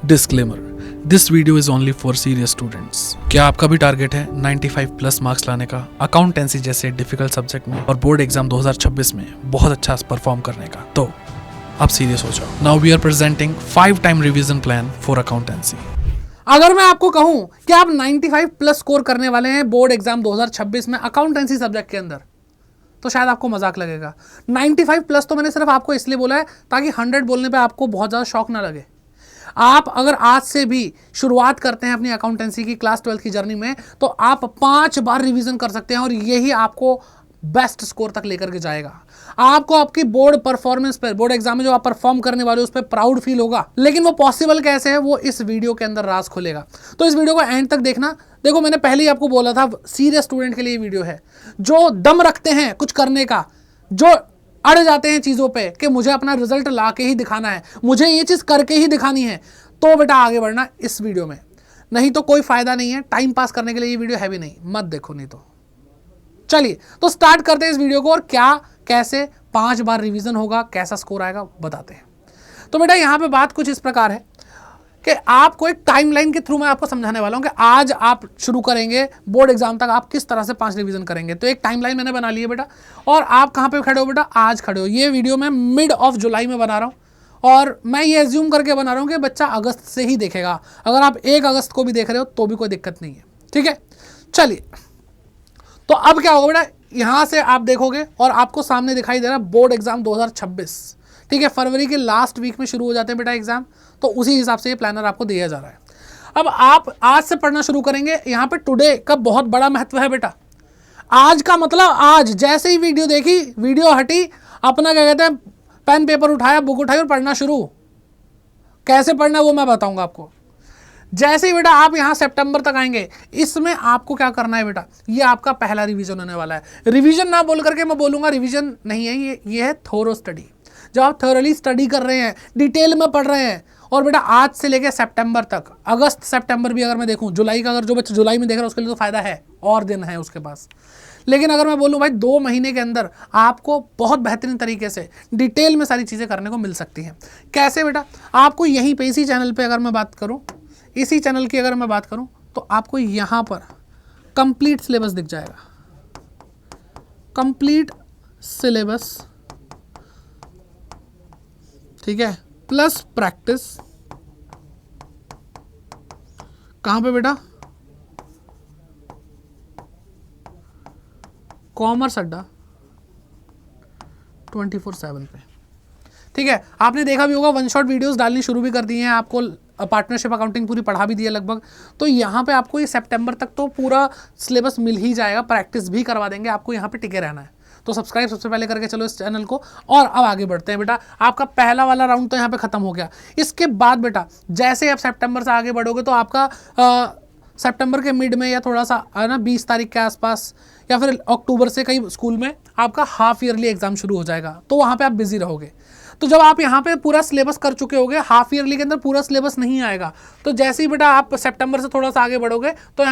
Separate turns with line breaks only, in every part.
Disclaimer, this video is only for serious students. क्या आपका भी टारगेट है 95 प्लस मार्क्स लाने का अकाउंटेंसी जैसे डिफिकल्ट सब्जेक्ट में और बोर्ड एग्जाम 2026 में बहुत अच्छा परफॉर्म करने का? तो अब सीरियस हो जाओ। Now we are presenting 5 time revision plan for accountancy.
अगर मैं आपको कहूं कि आप 95 प्लस स्कोर करने वाले हैं बोर्ड एग्जाम 2026 में अकाउंटेंसी सब्जेक्ट के अंदर, तो शायद आपको मजाक लगेगा। 95 प्लस तो मैंने सिर्फ आपको इसलिए बोला है ताकि 100 बोलने पे आपको बहुत ज़्यादा शौक ना लगे। आप अगर आज से भी शुरुआत करते हैं अपनी अकाउंटेंसी की क्लास 12 की जर्नी में, तो आप 5 बार रिवीजन कर सकते हैं और यही आपको बेस्ट स्कोर तक लेकर के जाएगा। आपको आपकी बोर्ड परफॉर्मेंस पर, बोर्ड एग्जाम में जो आप परफॉर्म करने वाले हो उस पर प्राउड फील होगा। लेकिन वो पॉसिबल कैसे है, वो इस वीडियो के अंदर राज खुलेगा। तो इस वीडियो को एंड तक देखना। देखो, मैंने पहले ही आपको बोला था, सीरियस स्टूडेंट के लिए वीडियो है। जो दम रखते हैं कुछ करने का, जो अड़ जाते हैं चीज़ों पे कि मुझे अपना रिजल्ट ला के ही दिखाना है, मुझे ये चीज़ करके ही दिखानी है, तो बेटा आगे बढ़ना इस वीडियो में, नहीं तो कोई फायदा नहीं है। टाइम पास करने के लिए ये वीडियो है भी नहीं, मत देखो नहीं तो। चलिए तो स्टार्ट करते हैं इस वीडियो को, और क्या कैसे 5 बार रिवीजन होगा, कैसा स्कोर आएगा बताते हैं। तो बेटा यहाँ पे बात कुछ इस प्रकार है कि आपको एक टाइमलाइन के थ्रू मैं आपको समझाने वाला हूँ कि आज आप शुरू करेंगे बोर्ड एग्जाम तक आप किस तरह से 5 रिवीजन करेंगे। तो एक टाइमलाइन मैंने बना ली है बेटा, और आप कहाँ पे खड़े हो बेटा? आज खड़े हो। ये वीडियो मैं मिड ऑफ जुलाई में बना रहा हूँ और मैं ये एज्यूम करके बना रहा हूँ कि बच्चा अगस्त से ही देखेगा। अगर आप 1 अगस्त को भी देख रहे हो तो भी कोई दिक्कत नहीं है, ठीक है। चलिए, तो अब क्या होगा बेटा, यहाँ से आप देखोगे और आपको सामने दिखाई दे रहा है बोर्ड एग्जाम 2026, ठीक है। फरवरी के लास्ट वीक में शुरू हो जाते हैं बेटा एग्जाम, तो उसी हिसाब से ये प्लानर आपको दिया जा रहा है। अब आप आज से पढ़ना शुरू करेंगे। यहाँ पे टुडे का बहुत बड़ा महत्व है बेटा। आज का मतलब आज, जैसे ही वीडियो देखी, वीडियो हटी, अपना क्या कहते हैं, पेन पेपर उठाया, बुक उठाई और पढ़ना शुरू। कैसे पढ़ना वो मैं बताऊंगा आपको। जैसे ही बेटा आप यहाँ सितंबर तक आएंगे, इसमें आपको क्या करना है बेटा, ये आपका पहला रिवीजन होने वाला है। रिवीजन ना बोल करके मैं बोलूँगा रिवीजन नहीं है, ये है थोरो स्टडी। जब आप थोरली स्टडी कर रहे हैं, डिटेल में पढ़ रहे हैं, और बेटा आज से लेकर सितंबर तक, अगस्त सितंबर भी अगर मैं देखूँ, जुलाई का अगर जो बच्चा जुलाई में देख रहा है उसके लिए तो फ़ायदा है, और दिन है उसके पास। लेकिन अगर मैं बोलूँ भाई 2 महीने के अंदर आपको बहुत बेहतरीन तरीके से डिटेल में सारी चीज़ें करने को मिल सकती हैं। कैसे बेटा? आपको यहीं पे इसी चैनल पे अगर मैं बात करूँ, इसी चैनल की अगर मैं बात करूँ, तो आपको यहाँ पर कंप्लीट सिलेबस दिख जाएगा। कंप्लीट सिलेबस, ठीक है, प्लस प्रैक्टिस। कहाँ पे बेटा? कॉमर्स अड्डा 24/7 पे, ठीक है। आपने देखा भी होगा, 1 शॉट वीडियोस डालनी शुरू भी कर दी हैं, आपको पार्टनरशिप अकाउंटिंग पूरी पढ़ा भी दी है लगभग। तो यहाँ पे आपको ये सितंबर तक तो पूरा सिलेबस मिल ही जाएगा, प्रैक्टिस भी करवा देंगे, आपको यहाँ पे टिके रहना है। तो सब्सक्राइब सबसे पहले करके चलो इस चैनल को। और अब आगे बढ़ते हैं बेटा। आपका पहला वाला राउंड तो यहाँ पे खत्म हो गया। इसके बाद बेटा जैसे आप सितंबर से आगे बढ़ोगे, तो आपका सितंबर के मिड में या थोड़ा सा है ना 20 तारीख के आसपास, या फिर अक्टूबर से कई स्कूल में आपका हाफ ईयरली एग्जाम शुरू हो जाएगा। तो वहाँ पे आप बिजी रहोगे। तो जब आप यहाँ पे पूरा सिलेबस कर चुके होगे, हाफ ईयरली के अंदर पूरा सिलेबस नहीं आएगा। तो जैसे ही बेटा आप सितंबर से थोड़ा सा आगे बढ़ोगे, तो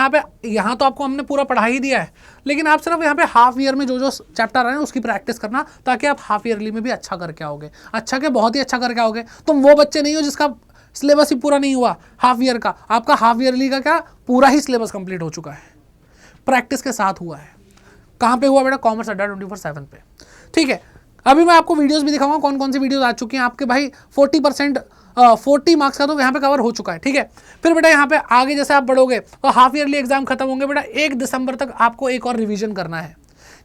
यहाँ तो आपको हमने पूरा पढ़ा ही दिया है, लेकिन आप सिर्फ यहाँ पे हाफ ईयर में जो जो चैप्टर है उसकी प्रैक्टिस करना, ताकि आप हाफ ईयरली में भी अच्छा करके आओगे। अच्छा के बहुत ही अच्छा करके आओगे। तुम वो बच्चे नहीं हो जिसका सिलेबस ही पूरा नहीं हुआ हाफ ईयर का। आपका हाफ ईयरली का क्या पूरा ही सिलेबस कंप्लीट हो चुका है, प्रैक्टिस के साथ हुआ है। कहाँ पे हुआ बेटा? कॉमर्स अड्डा 24/7 पे, ठीक है। अभी मैं आपको वीडियोस भी दिखाऊंगा कौन कौन सी वीडियोस आ चुकी हैं आपके भाई। 40 मार्क्स का तो यहाँ पे कवर हो चुका है, ठीक है। फिर बेटा यहाँ पे आगे जैसे आप बढ़ोगे तो हाफ ईयरली एग्जाम खत्म होंगे बेटा, 1 दिसंबर तक आपको एक और रिवीजन करना है,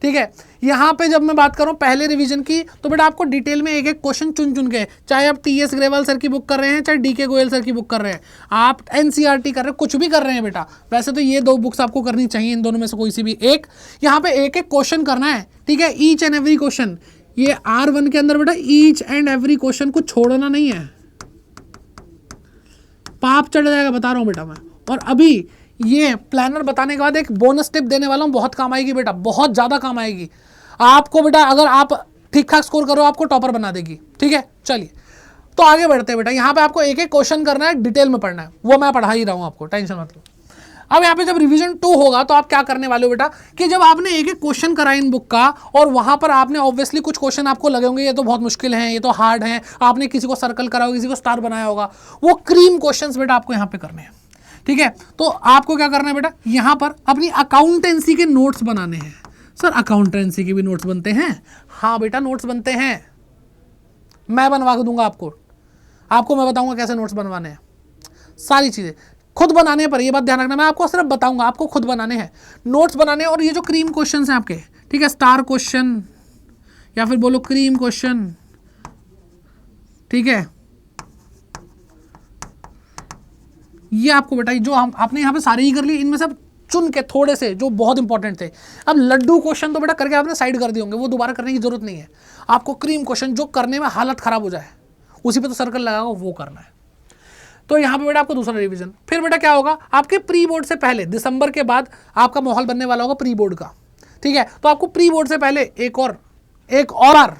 ठीक है। यहाँ पे जब मैं बात करूँ पहले रिवीजन की, तो बेटा आपको डिटेल में एक एक क्वेश्चन चुन के, चाहे आप TS ग्रेवाल सर की बुक कर रहे हैं, चाहे DK गोयल सर की बुक कर रहे हैं, आप NCERT कर रहे हैं, कुछ भी कर रहे हैं बेटा। वैसे तो ये 2 बुक्स आपको करनी चाहिए, इन दोनों में से कोई सी भी एक। यहाँ पे एक एक क्वेश्चन करना है, ठीक है, ईच एंड एवरी क्वेश्चन। ये R1 के अंदर बेटा ईच एंड एवरी क्वेश्चन को छोड़ना नहीं है, पाप चढ़ जाएगा, बता रहा हूँ बेटा मैं। और अभी ये प्लानर बताने के बाद एक बोनस टिप देने वाला हूँ, बहुत काम आएगी बेटा, बहुत ज़्यादा काम आएगी आपको बेटा। अगर आप ठीक ठाक स्कोर करो, आपको टॉपर बना देगी, ठीक है। चलिए तो आगे बढ़ते हैं बेटा। यहाँ पे आपको एक एक क्वेश्चन करना है, डिटेल में पढ़ना है, वो मैं पढ़ा ही रहा हूँ आपको, टेंशन मत लो। अब यहाँ पे जब रिवीजन 2 होगा तो आप क्या करने वाले हो बेटा कि जब आपने एक एक क्वेश्चन करा इन बुक का और वहां पर आपने ऑब्वियसली कुछ क्वेश्चन आपको लगे होंगे ये तो बहुत मुश्किल है, ये तो हार्ड है, आपने किसी को सर्कल करा होगा, किसी को स्टार बनाया होगा, वो क्रीम क्वेश्चंस बेटा आपको यहाँ पे करने हैं। ठीक है, तो आपको क्या करना है बेटा, यहाँ पर अपनी अकाउंटेंसी के नोट्स बनाने हैं। सर अकाउंटेंसी के भी नोट्स बनते हैं? हाँ बेटा नोट्स बनते हैं, मैं बनवा दूंगा आपको मैं बताऊंगा कैसे नोट्स बनवाने हैं। सारी चीजें खुद बनाने पर, ये बात ध्यान रखना, मैं आपको सिर्फ बताऊंगा, आपको खुद बनाने हैं, नोट्स बनाने हैं। और ये जो क्रीम क्वेश्चन हैं आपके, ठीक है, स्टार क्वेश्चन या फिर बोलो क्रीम क्वेश्चन, ठीक है, ये आपको बेटा जो आपने यहाँ पे सारे ही कर लिए, इनमें से चुन के थोड़े से जो बहुत इंपॉर्टेंट थे। अब लड्डू क्वेश्चन तो बेटा करके आपने साइड कर दिए होंगे, वो दोबारा करने की जरूरत नहीं है। आपको क्रीम क्वेश्चन जो करने में हालत खराब हो जाए, उसी पे तो सर्कल लगाओ, वो करना है। तो यहाँ पे बेटा आपको दूसरा रिवीजन। फिर बेटा क्या होगा, आपके प्री बोर्ड से पहले दिसंबर के बाद आपका माहौल बनने वाला होगा प्री बोर्ड का। ठीक है, तो आपको प्री बोर्ड से पहले एक और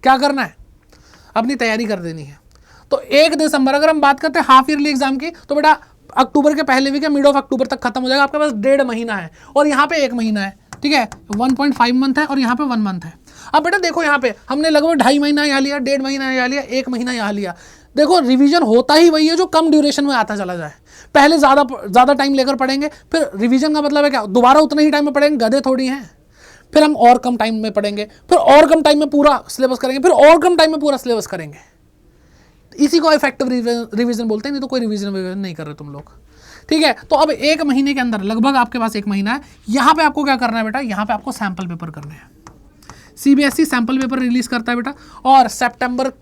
क्या करना है, अपनी तैयारी कर देनी है। तो 1 दिसंबर, अगर हम बात करते हैं हाफ ईयरली एग्जाम की, तो बेटा अक्टूबर के पहले वीक या मिड ऑफ अक्टूबर तक खत्म हो जाएगा। आपके पास 1.5 महीना है और यहाँ पे 1 महीना है। ठीक है, 1.5 मंथ है और यहाँ पे 1 मंथ है। अब बेटा देखो यहाँ पे हमने लगभग 2.5 महीना यहाँ लिया, 1.5 महीना यहाँ लिया, 1 महीना यहाँ लिया। देखो रिवीजन होता ही वही है जो कम ड्यूरेशन में आता चला जाए। पहले ज़्यादा टाइम लेकर पढ़ेंगे, फिर रिवीजन का मतलब है क्या, दोबारा उतना ही टाइम में पढ़ेंगे, गधे थोड़ी हैं। फिर हम और कम टाइम में पढ़ेंगे, फिर और कम टाइम में पूरा सिलेबस करेंगे, फिर और कम टाइम में पूरा सिलेबस करेंगे। इसी को इफेक्टिव रिवीजन बोलते हैं, नहीं तो कोई रिवीजन नहीं कर रहे तुम लोग। ठीक है, तो अब 1 महीने के अंदर लगभग आपके पास 1 महीना है। यहाँ पे आपको क्या करना है बेटा, यहाँ पे आपको सैंपल पेपर करने हैं। सीबीएसई सैंपल पेपर रिलीज करता है बेटा, और सितंबर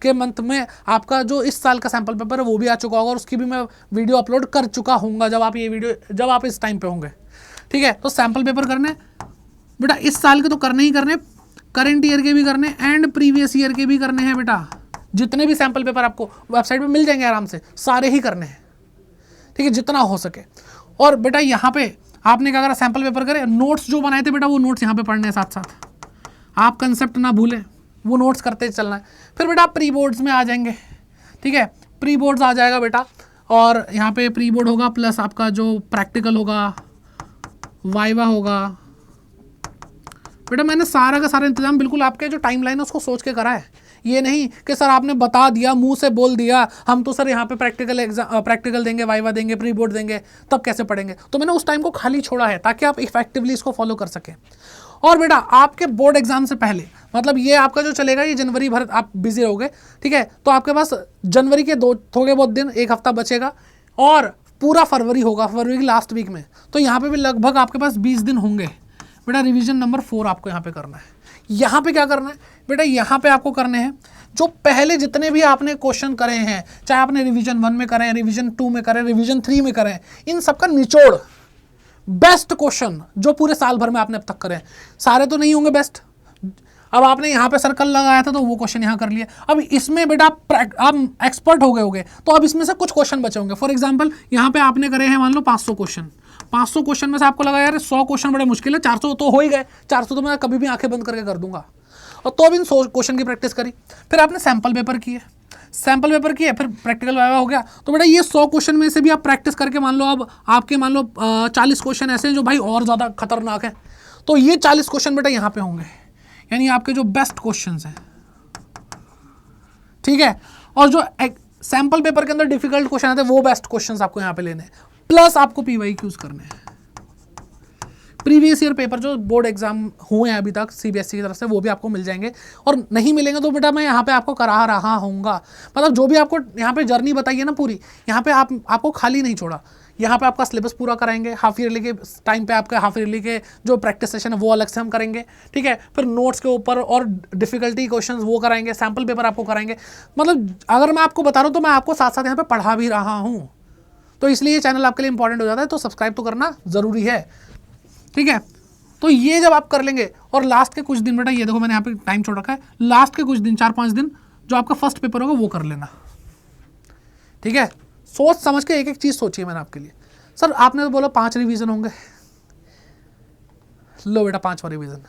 के मंथ में आपका जो इस साल का सैंपल पेपर है वो भी आ चुका होगा और उसकी भी मैं वीडियो अपलोड कर चुका हूँगा जब आप इस टाइम पे होंगे। ठीक है, तो सैंपल पेपर करने बेटा इस साल के तो करने ही करने, करंट ईयर के भी करने एंड प्रीवियस ईयर के भी करने हैं बेटा। जितने भी सैंपल पेपर आपको वेबसाइट पे मिल जाएंगे आराम से, सारे ही करने हैं। ठीक है, जितना हो सके। और बेटा यहाँ पे आपने क्या करा, सैंपल पेपर करे, नोट्स जो बनाए थे बेटा वो नोट्स यहाँ पे पढ़ने हैं साथ साथ। आप कंसेप्ट ना भूलें, वो नोट्स करते चलना है। फिर बेटा आप प्री बोर्ड्स में आ जाएंगे। ठीक है, प्री बोर्ड्स आ जाएगा बेटा, और यहाँ पे प्री बोर्ड होगा प्लस आपका जो प्रैक्टिकल होगा, वाइवा होगा। बेटा मैंने सारा का सारा इंतजाम बिल्कुल आपके जो टाइमलाइन है उसको सोच के करा है। ये नहीं कि सर आपने बता दिया, मुंह से बोल दिया, हम तो सर यहाँ पे प्रैक्टिकल देंगे, वाइवा देंगे, प्री बोर्ड देंगे, तब कैसे पढ़ेंगे। तो मैंने उस टाइम को खाली छोड़ा है ताकि आप इफेक्टिवली इसको फॉलो कर सकें। और बेटा आपके बोर्ड एग्जाम से पहले, मतलब ये आपका जो चलेगा ये जनवरी भर आप बिजी रहोगे। ठीक है, तो आपके पास जनवरी के थोड़े बहुत दिन, 1 हफ्ता बचेगा और पूरा फरवरी होगा, फरवरी की लास्ट वीक में। तो यहाँ पे भी लगभग आपके पास 20 दिन होंगे। बेटा रिवीजन नंबर 4 आपको यहाँ पे करना है। यहाँ पे क्या करना है बेटा, यहाँ पे आपको करने हैं जो पहले जितने भी आपने क्वेश्चन करे हैं, चाहे आपने रिवीजन 1 में करें, रिवीजन 2 में करें, रिवीजन 3 में करें, इन सबका निचोड़ बेस्ट क्वेश्चन जो पूरे साल भर में आपने अब तक करे। सारे तो नहीं होंगे बेस्ट, अब आपने यहाँ पे सर्कल लगाया था तो वो क्वेश्चन यहाँ कर लिया। अब इसमें बेटा आप एक्सपर्ट हो गए होंगे, तो अब इसमें से कुछ क्वेश्चन बचे होंगे। फॉर एग्जांपल यहाँ पे आपने करे हैं मान लो 500 क्वेश्चन। 500 क्वेश्चन में से आपको लगा यार 100 क्वेश्चन बड़े मुश्किल है, 400 तो हो ही गए, 400 तो मैं कभी भी आंखें बंद करके कर दूंगा। और तो अब इन 100 क्वेश्चन की प्रैक्टिस करी, फिर आपने सैंपल पेपर किए, फिर प्रैक्टिकल वाइवा हो गया। तो बेटा ये 100 क्वेश्चन में से भी आप प्रैक्टिस करके मान लो अब आपके 40 क्वेश्चन ऐसे हैं जो भाई और ज़्यादा खतरनाक हैं। तो ये 40 क्वेश्चन बेटा यहाँ पे होंगे, यानी आपके जो बेस्ट क्वेश्चंस हैं। ठीक है, और जो सैंपल पेपर के अंदर डिफिकल्ट क्वेश्चन आते हैं वो बेस्ट क्वेश्चंस आपको यहाँ पे लेने हैं, प्लस आपको पीवाईक्यूज करने हैं। प्रीवियस ईयर पेपर जो बोर्ड एग्जाम हुए हैं अभी तक सीबीएसई की तरफ से वो भी आपको मिल जाएंगे, और नहीं मिलेंगे तो बेटा मैं यहाँ पे आपको करा रहा हूँगा। मतलब जो भी आपको यहाँ पे जर्नी बताई है ना पूरी, यहाँ पे आपको खाली नहीं छोड़ा। यहाँ पे आपका सिलेबस पूरा कराएंगे, हाफ ईयरली के टाइम पे आपके हाफ ईयरली के जो प्रैक्टिस सेशन है वो अलग से हम करेंगे। ठीक है, फिर नोट्स के ऊपर और डिफिकल्टी क्वेश्चंस वो कराएंगे, सैंपल पेपर आपको कराएंगे। मतलब अगर मैं आपको बता रहा हूँ तो मैं आपको साथ साथ यहाँ पे पढ़ा भी रहा हूँ, तो इसलिए ये चैनल आपके लिए इंपॉर्टेंट हो जाता है। तो सब्सक्राइब तो करना ज़रूरी है। ठीक है, तो ये जब आप कर लेंगे, और लास्ट के कुछ दिन बेटा ये देखो मैंने यहाँ पे टाइम छोड़ रखा है, लास्ट के कुछ दिन 4-5 दिन जो आपका फर्स्ट पेपर होगा वो कर लेना। ठीक है, सोच समझ के एक एक चीज़ सोचिए। मैंने आपके लिए सर आपने तो बोला 5 रिवीजन होंगे, लो बेटा 5वां रिवीजन।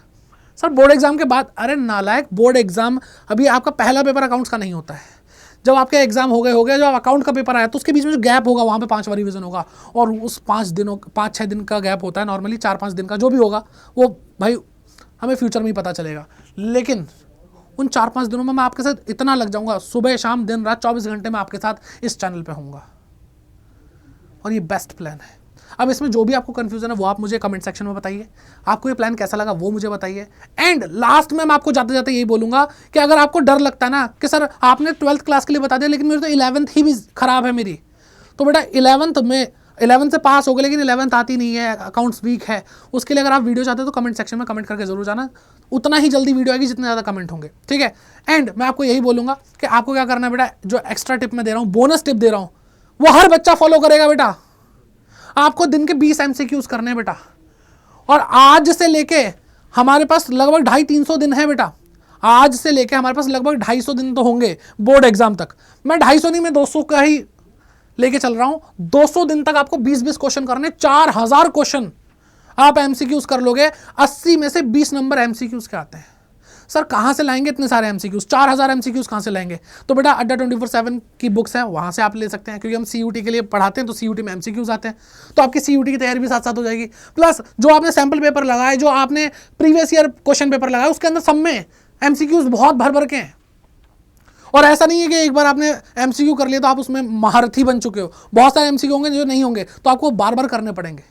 सर बोर्ड एग्जाम के बाद, अरे नालायक, बोर्ड एग्जाम अभी आपका पहला पेपर अकाउंट्स का नहीं होता है। जब आपके एग्जाम हो गए जब अकाउंट का पेपर आया तो उसके बीच में जो गैप होगा वहाँ पे 5 बार रिवीजन होगा, और उस 5-6 दिन का गैप होता है नॉर्मली, 4-5 दिन का जो भी होगा वो भाई हमें फ्यूचर में ही पता चलेगा। लेकिन उन 4-5 दिनों में मैं आपके साथ इतना लग जाऊंगा, सुबह शाम दिन रात 24 घंटे में आपके साथ इस चैनल पे होऊंगा, और ये बेस्ट प्लान है। अब इसमें जो भी आपको कंफ्यूजन है वो आप मुझे कमेंट सेक्शन में बताइए, आपको ये प्लान कैसा लगा वो मुझे बताइए। एंड लास्ट में मैं आपको जाते जाते यही बोलूंगा कि अगर आपको डर लगता है ना कि सर आपने 12th क्लास के लिए बता दिया लेकिन मेरी तो 11th ही भी खराब है मेरी, तो बेटा 11th से पास हो गए लेकिन 11th आती नहीं है, अकाउंट्स वीक है, उसके लिए अगर आप वीडियो चाहते हो तो कमेंट सेक्शन में कमेंट करके जरूर जाना, उतना ही जल्दी वीडियो आएगी जितने ज़्यादा कमेंट होंगे, ठीक है। एंड मैं आपको यही बोलूंगा कि आपको क्या करना है बेटा, जो एक्स्ट्रा टिप मैं दे रहा हूँ, बोनस टिप दे रहा हूँ, वो हर बच्चा फॉलो करेगा बेटा। आपको दिन के 20 MCQs करने हैं बेटा, और आज से लेके हमारे पास लगभग 250-300 दिन है बेटा, आज से लेके हमारे पास लगभग 250 दिन तो होंगे बोर्ड एग्जाम तक। मैं 250 नहीं, मैं 200 का ही लेके चल रहा हूं। 200 दिन तक आपको 20-20 क्वेश्चन करने, 4000 क्वेश्चन आप MCQs कर लोगे। 80 में से 20 नंबर MCQs के आते हैं। सर कहाँ से लाएंगे इतने सारे MCQs, 4000 MCQs कहाँ से लाएंगे? तो बेटा अड्डा 24/7 की बुक्स हैं, वहाँ से आप ले सकते हैं, क्योंकि हम CUT के लिए पढ़ाते हैं तो CUT में MCQs आते हैं, तो आपकी CUT की तैयारी भी साथ साथ हो जाएगी। प्लस जो आपने सैम्पल पेपर लगाए, जो आपने प्रीवियस ईयर क्वेश्चन पेपर लगाए, उसके अंदर सब में MCQs बहुत भर भर के हैं। और ऐसा नहीं है कि एक बार आपने MCQ कर लिया तो आप उसमें महारथी बन चुके हो, बहुत सारे MCQ होंगे जो नहीं होंगे, तो आपको बार बार करने पड़ेंगे,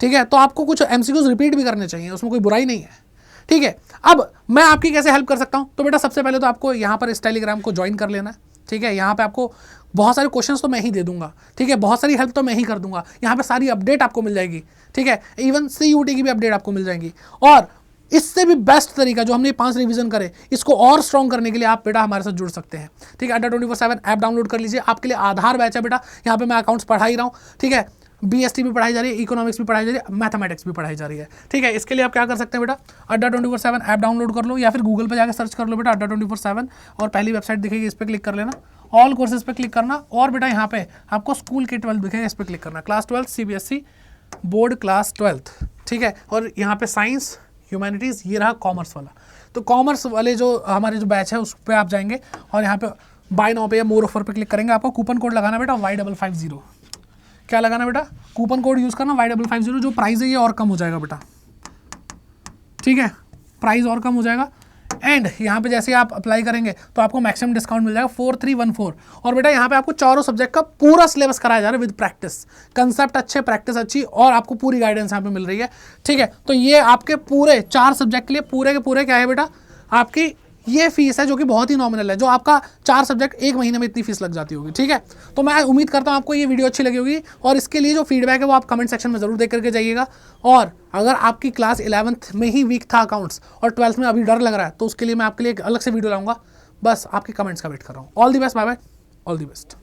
ठीक है। तो आपको कुछ MCQs रिपीट भी करने चाहिए, उसमें कोई बुराई नहीं है, ठीक है। अब मैं आपकी कैसे हेल्प कर सकता हूं? तो बेटा सबसे पहले तो आपको यहाँ पर इस टेलीग्राम को ज्वाइन कर लेना है, ठीक है। यहाँ पे आपको बहुत सारे क्वेश्चंस तो मैं ही दे दूंगा, ठीक है, बहुत सारी हेल्प तो मैं ही कर दूंगा, यहाँ पे सारी अपडेट आपको मिल जाएगी, ठीक है। इवन CUT की भी अपडेट आपको मिल जाएगी। और इससे भी बेस्ट तरीका, जो हमने 5 रिवीजन करे, इसको और स्ट्रॉन्ग करने के लिए आप बेटा हमारे साथ जुड़ सकते हैं, ठीक है। अड्डा 24/7 ऐप डाउनलोड कर लीजिए, आपके लिए आधार बैच है बेटा, यहाँ पे मैं अकाउंट्स पढ़ा ही रहा हूँ, ठीक है। BST भी पढ़ाई जा रही है, इकोनॉमिक्स भी पढ़ाई जा रही है, मैथमेटिक्स भी पढ़ाई जा रही है, ठीक है। इसके लिए आप क्या कर सकते हैं बेटा, अड्डा 24/7 ऐप डाउनलोड कर लो, या फिर गूगल पे जाकर सर्च कर लो बेटा अड्डा 24/7, और पहली वेबसाइट दिखेगी, इस पर क्लिक कर लेना, ऑल कोर्सेज पे क्लिक करना, और बेटा यहाँ पे आपको स्कूल के 12th दिखेगा, इस पर क्लिक करना, class 12 CBSE board class 12th, ठीक है। और यहाँ पे साइंस, ह्यूमैनिटीज़, ये रहा कॉमर्स वाला। तो कॉमर्स वाले जो हमारे जो बैच है उस पर आप जाएंगे, और यहाँ पे बाय नाउ पे या मोर ऑफर पे क्लिक करेंगे, आपको कूपन कोड लगाना बेटा Y550। क्या लगाना बेटा? कूपन कोड यूज़ करना Y550, जो प्राइस है ये और कम हो जाएगा बेटा, ठीक है, प्राइस और कम हो जाएगा। एंड यहाँ पे जैसे आप अप्लाई करेंगे तो आपको मैक्सिमम डिस्काउंट मिल जाएगा 4314। और बेटा यहाँ पे आपको चारों सब्जेक्ट का पूरा सिलेबस कराया जा रहा है विद प्रैक्टिस, कंसेप्ट अच्छे, प्रैक्टिस अच्छी, और आपको पूरी गाइडेंस यहाँ पे मिल रही है, ठीक है। तो ये आपके पूरे 4 सब्जेक्ट के लिए पूरे के पूरे क्या है बेटा, आपकी ये फीस है जो कि बहुत ही नॉमिनल है, जो आपका 4 सब्जेक्ट 1 महीने में इतनी फीस लग जाती होगी, ठीक है। तो मैं उम्मीद करता हूँ आपको ये वीडियो अच्छी लगी होगी, और इसके लिए जो फीडबैक है वो आप कमेंट सेक्शन में ज़रूर देख करके जाइएगा। और अगर आपकी क्लास 11th में ही वीक था अकाउंट्स, और 12th में अभी डर लग रहा है, तो उसके लिए मैं आपके लिए एक अलग से वीडियो लाऊंगा। बस आपके कमेंट्स का वेट कर रहा हूँ। All the best, bye bye, all the best.